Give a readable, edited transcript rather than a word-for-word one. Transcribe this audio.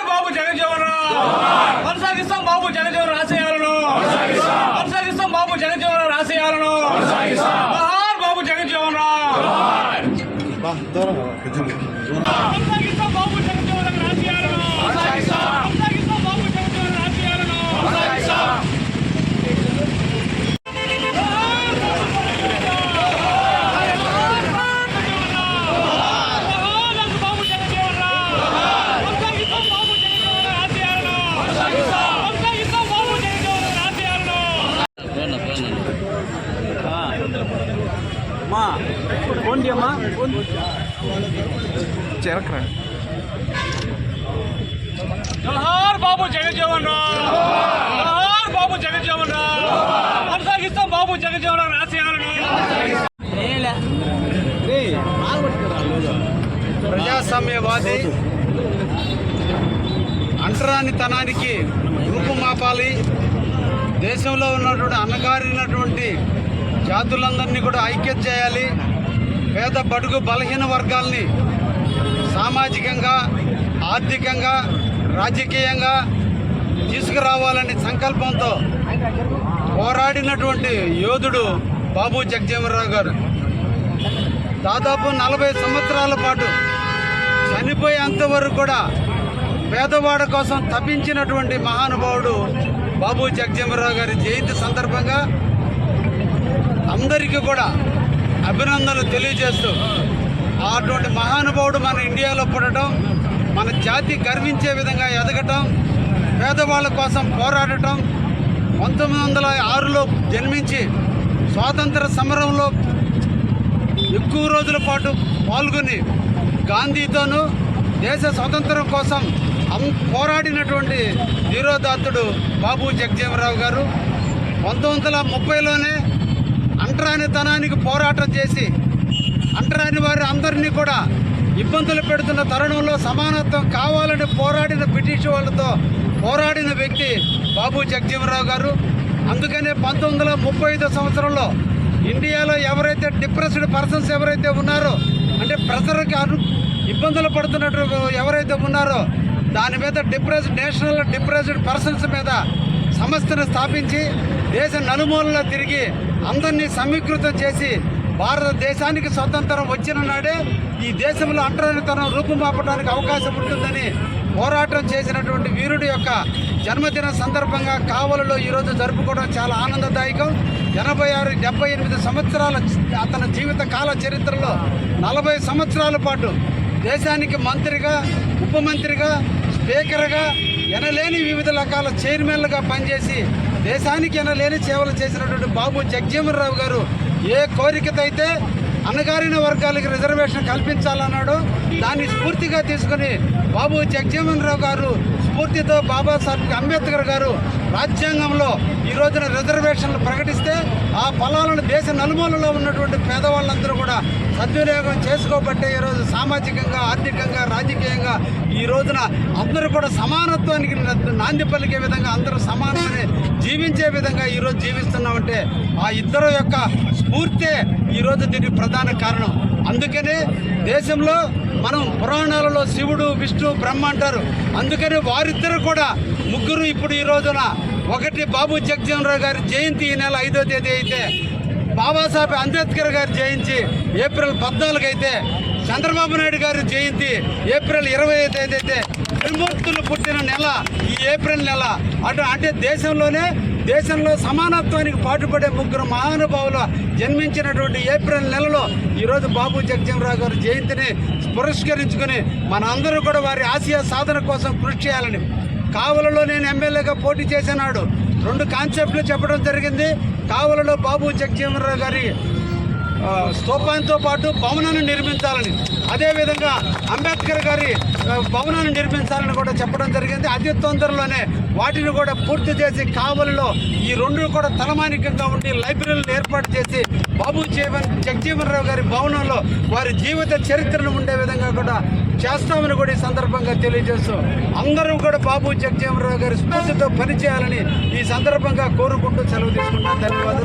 బాబు జగజ్జీవన్ రామ్ కొనసాగిస్తాం. బాబు జగజ్జీవన్ ఆశయాలను కొనసాగిస్తాం. బాబు జగజ్జీవన్ ఆశయాలను బాబు జగజ్జీవన్ రామ్ కొనసాగిస్తాం. బాబు జగజ్జీవన్ ఆశయాలను కొనసాగిస్తాం. బాబు జగజ్జీవన్ ఆశయాలను జోహార్ బాబు జగజ్జీవన్ రామ్. జోహార్ బాబు జగజ్జీవన్ రామ్ కొనసాగిస్తాం. బాబు జగజ్జీవన్ ఆశయాలను ప్రజాస్వామ్యవాది అంటరానితనానికి రూపుమాపాలి. దేశంలో ఉన్నటువంటి అణగారినటువంటి జాతులందరినీ కూడా ఐక్యత చేయాలి. పేద బడుగు బలహీన వర్గాల్ని సామాజికంగా, ఆర్థికంగా, రాజకీయంగా తీసుకురావాలని సంకల్పంతో పోరాడినటువంటి యోధుడు బాబు జగజ్జీవన్ రావు గారు. దాదాపు 40 సంవత్సరాల పాటు చనిపోయేంతవరకు కూడా పేదవాడ కోసం తప్పించినటువంటి మహానుభావుడు బాబు జగజ్జీవన్ రావు గారి జయంతి సందర్భంగా అందరికీ కూడా అభినందనలు తెలియజేస్తూ, అటువంటి మహానుభావుడు మన ఇండియాలో పుట్టడం, మన జాతి గర్వించే విధంగా ఎదగటం, పేదవాళ్ళ కోసం పోరాడటం, 1906లో జన్మించి స్వాతంత్ర సమరంలో ఎక్కువ రోజుల పాటు పాల్గొని గాంధీతోనూ దేశ స్వాతంత్రం కోసం పోరాడినటువంటి ధీరోదాత్తుడు బాబు జగజ్జీవన్ రావు గారు. 1930లోనే అంటరానితనానికి పోరాటం చేసి అంటరాని వారి అందరినీ కూడా ఇబ్బందులు పెడుతున్న తరుణంలో సమానత్వం కావాలని పోరాడిన బ్రిటిష్ వాళ్ళతో పోరాడిన వ్యక్తి బాబు జగజ్జీవన్ రావు గారు. అందుకనే 1935 సంవత్సరంలో ఇండియాలో ఎవరైతే డిప్రెస్డ్ పర్సన్స్ ఎవరైతే ఉన్నారో, అంటే ప్రజలకు ఇబ్బందులు పడుతున్నట్టు ఎవరైతే ఉన్నారో దాని మీద నేషనల్ డిప్రెస్డ్ పర్సన్స్ మీద సంస్థను స్థాపించి దేశ నలుమూలలో తిరిగి అందరినీ సమీకృతం చేసి భారతదేశానికి స్వతంత్రం వచ్చిన నాడే ఈ దేశంలో అంటరానితనం రూపుమాపడానికి అవకాశం ఉంటుందని పోరాటం చేసినటువంటి వీరుడి యొక్క జన్మదిన సందర్భంగా కావలిలో ఈరోజు జరుపుకోవడం చాలా ఆనందదాయకం. 86-78 సంవత్సరాల అతని జీవిత కాల చరిత్రలో 40 సంవత్సరాల పాటు దేశానికి మంత్రిగా, ఉప మంత్రిగా, స్పీకర్గా, ఎనలేని వివిధ రకాల చైర్మన్లుగా పనిచేసి దేశానికి ఎనలేని సేవలు చేసినటువంటి బాబు జగజ్జీవన్ రావు గారు ఏ కోరికతో అయితే అణగారిన వర్గాలకు రిజర్వేషన్ కల్పించాలన్నాడో దాన్ని స్ఫూర్తిగా తీసుకుని బాబు జగజ్జీవన్ రావు గారు స్ఫూర్తితో బాబాసాహెబ్ అంబేద్కర్ గారు రాజ్యాంగంలో ఈ రోజున రిజర్వేషన్లు ప్రకటిస్తే ఆ ఫలాలను దేశ నలుమూలలో ఉన్నటువంటి పేదవాళ్ళందరూ కూడా సద్వినియోగం చేసుకోబట్టే ఈరోజు సామాజికంగా, ఆర్థికంగా, రాజకీయంగా ఈ రోజున అందరూ కూడా సమానత్వానికి నాంది పలికే విధంగా అందరూ సమానమని జీవించే విధంగా ఈరోజు జీవిస్తున్నామంటే ఆ ఇద్దరు యొక్క స్ఫూర్తే ఈరోజు దీనికి ప్రధాన కారణం. అందుకనే దేశంలో మనం పురాణాలలో శివుడు, విష్ణు, బ్రహ్మ అంటారు. అందుకని వారిద్దరు కూడా ముగ్గురు ఇప్పుడు ఈ రోజున ఒకటి బాబు జగజ్జీవన్ రావు గారి జయంతి ఈ నెల 5వ తేదీ అయితే, బాబాసాహెబ్ అంబేద్కర్ గారి జయంతి ఏప్రిల్ 14 అయితే, చంద్రబాబు నాయుడు గారి జయంతి ఏప్రిల్ 20వ తేదీ అయితే త్రిమూర్తులు పుట్టిన నెల ఈ ఏప్రిల్ నెల. అంటే దేశంలో సమానత్వానికి పాటుపడే ముగ్గురు మహానుభావులు జన్మించినటువంటి ఏప్రిల్ నెలలో ఈరోజు బాబు జగజ్జీవన్ రావు గారి జయంతిని పురస్కరించుకుని మన అందరూ కూడా వారి ఆశయ సాధన కోసం కృషి చేయాలని కావలిలో నేను ఎమ్మెల్యేగా పోటీ చేసినాడు 2 కాన్సెప్ట్లు చెప్పడం జరిగింది. కావలిలో బాబు జగజ్జీవన్ రావు గారి స్తూపాంతో పాటు భవనాన్ని నిర్మించాలని, అదేవిధంగా అంబేద్కర్ గారి భవనాన్ని నిర్మించాలని కూడా చెప్పడం జరిగింది. అతి తొందరలోనే వాటిని కూడా పూర్తి చేసి కావలిలో ఈ 2 కూడా తలమానికంగా ఉండి లైబ్రరీలు ఏర్పాటు చేసి బాబు జగజ్జీవన్ రావు గారి భవనంలో వారి జీవిత చరిత్రను ఉండే విధంగా కూడా చేస్తామని కూడా ఈ సందర్భంగా తెలియజేస్తూ అందరూ కూడా బాబు జగజ్జీవన్ రావు గారి స్ఫూర్తితో పనిచేయాలని ఈ సందర్భంగా కోరుకుంటూ సెలవు తీసుకుంటాం. ధన్యవాదాలు.